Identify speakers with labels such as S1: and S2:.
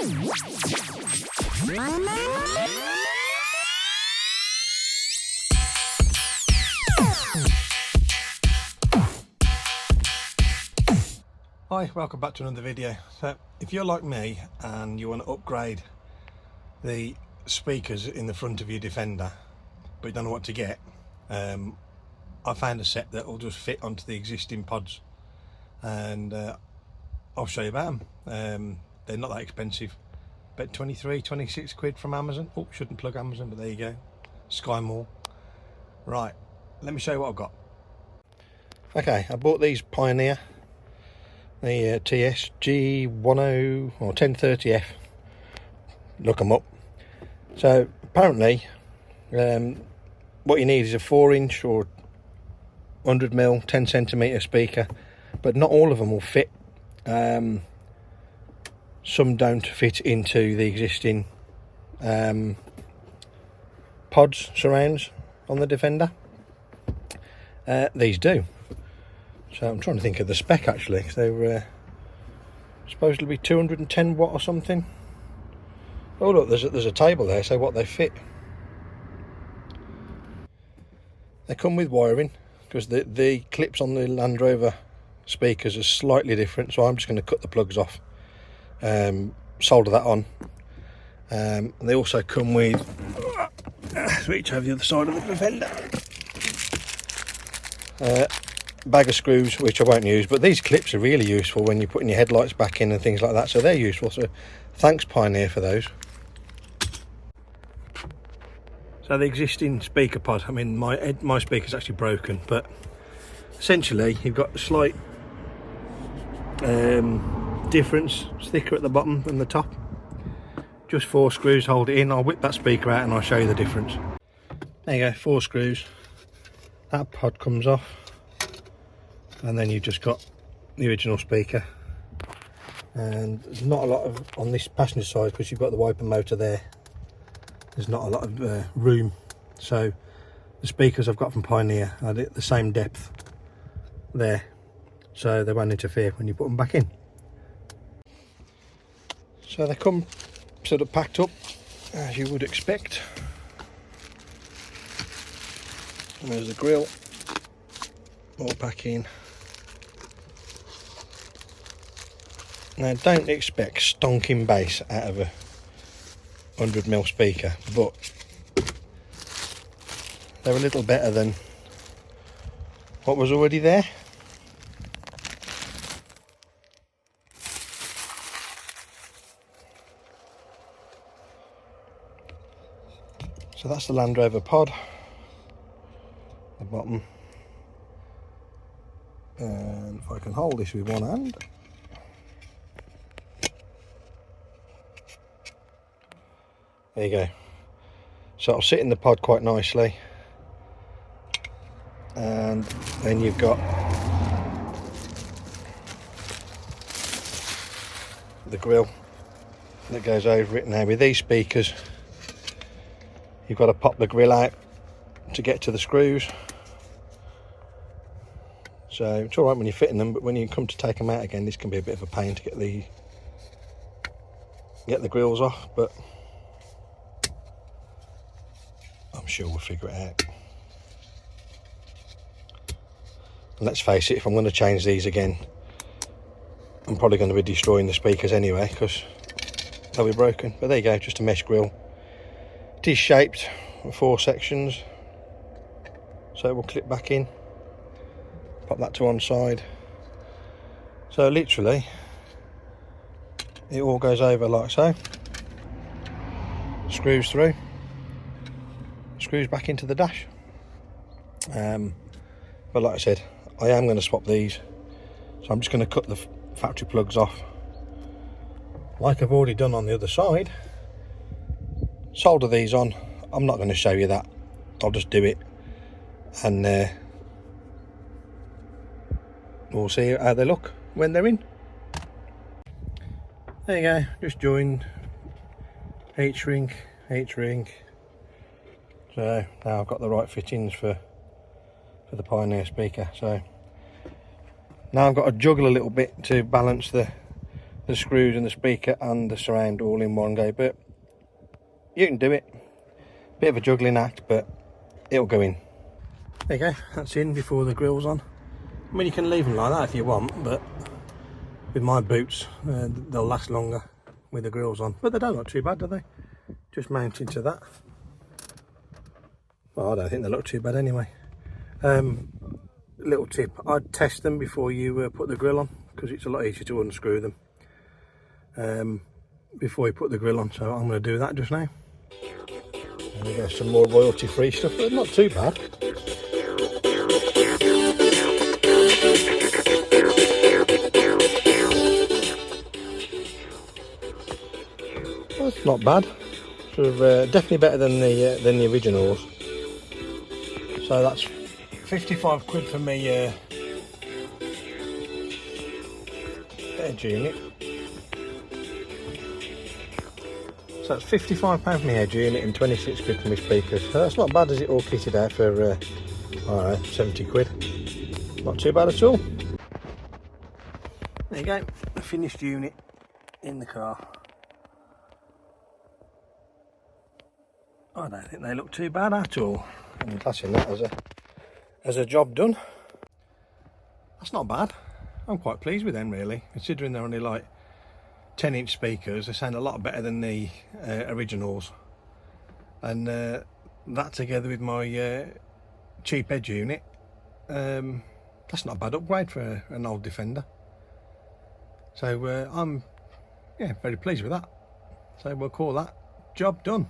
S1: Hi, welcome back to another video. So if you're like me and you want to upgrade the speakers in the front of your Defender but you don't know what to get, I found a set that will just fit onto the existing pods, and I'll show you about them. They're not that expensive, about 26 quid from Amazon. Oh, shouldn't plug Amazon, but there you go. Sky Mall. Right, let me show you what I've got. Okay, I bought these Pioneer, the TSG10 or 1030F. Look them up. So apparently what you need is a 4-inch or 100mm 10cm speaker, but not all of them will fit. Some don't fit into the existing pods surrounds on the Defender. These do. So I'm trying to think of the spec actually. They were supposed to be 210 watt or something. Oh look, there's a table there, so what they fit. They come with wiring, because the clips on the Landrover speakers are slightly different, so I'm just going to cut the plugs off, solder that on. And they also come with, switch over the other side of the Defender, bag of screws, which I won't use, but these clips are really useful when you're putting your headlights back in and things like that, so they're useful. So thanks Pioneer for those. So the existing speaker pod, I mean my speaker's actually broken, but essentially you've got a slight difference, thicker at the bottom than the top. Just 4 screws hold it in. I'll whip that speaker out and I'll show you the difference. There you go, 4 screws. That pod comes off, and then you've just got the original speaker. And there's not a lot of on this passenger side, because you've got the wiper motor there. There's not a lot of room, so the speakers I've got from Pioneer are the same depth there, so they won't interfere when you put them back in. So they come sort of packed up as you would expect. And there's the grill, all back in. Now don't expect stonking bass out of a 100mm speaker, but they're a little better than what was already there. So that's the Landrover pod, the bottom, and if I can hold this with one hand, there you go. So it'll sit in the pod quite nicely, and then you've got the grill that goes over it. Now with these speakers you've got to pop the grill out to get to the screws, so it's alright when you're fitting them, but when you come to take them out again, this can be a bit of a pain to get the grills off, but I'm sure we'll figure it out. And let's face it, if I'm going to change these again, I'm probably going to be destroying the speakers anyway, because they'll be broken. But there you go, just a mesh grill. It is shaped in 4 sections, so it will clip back in. Pop that to one side. So literally it all goes over like so, screws through, screws back into the dash. But like I said, I am going to swap these, so I'm just going to cut the factory plugs off like I've already done on the other side, solder these on. I'm not going to show you that, I'll just do it, and we'll see how they look when they're in. There you go, just joined each ring. So now I've got the right fittings for the Pioneer speaker. So now I've got to juggle a little bit to balance the the screws and the speaker and the surround all in one go, but you can do it. Bit of a juggling act, but it'll go in. There you go, that's in before the grill's on. I mean, you can leave them like that if you want, but with my boots, they'll last longer with the grills on. But they don't look too bad, do they? Just mounting to that. Well, I don't think they look too bad anyway. Little tip, I'd test them before you put the grill on, because it's a lot easier to unscrew them before you put the grill on. So I'm going to do that just now. And we got some more royalty free stuff, but not too bad. That's not bad. Sort of, definitely better than the originals. So that's 55 quid for me edge unit. So that's £55 for my edge unit and 26 quid for my speakers. So that's not bad, is it, all kitted out for I don't know, 70 quid. Not too bad at all. There you go, a finished unit in the car. I don't think they look too bad at all. I'm classing that as a job done. That's not bad. I'm quite pleased with them, really, considering they're only like 10-inch speakers. They sound a lot better than the originals, and that together with my cheap edge unit, that's not a bad upgrade for an old Defender. So I'm very pleased with that. So we'll call that job done.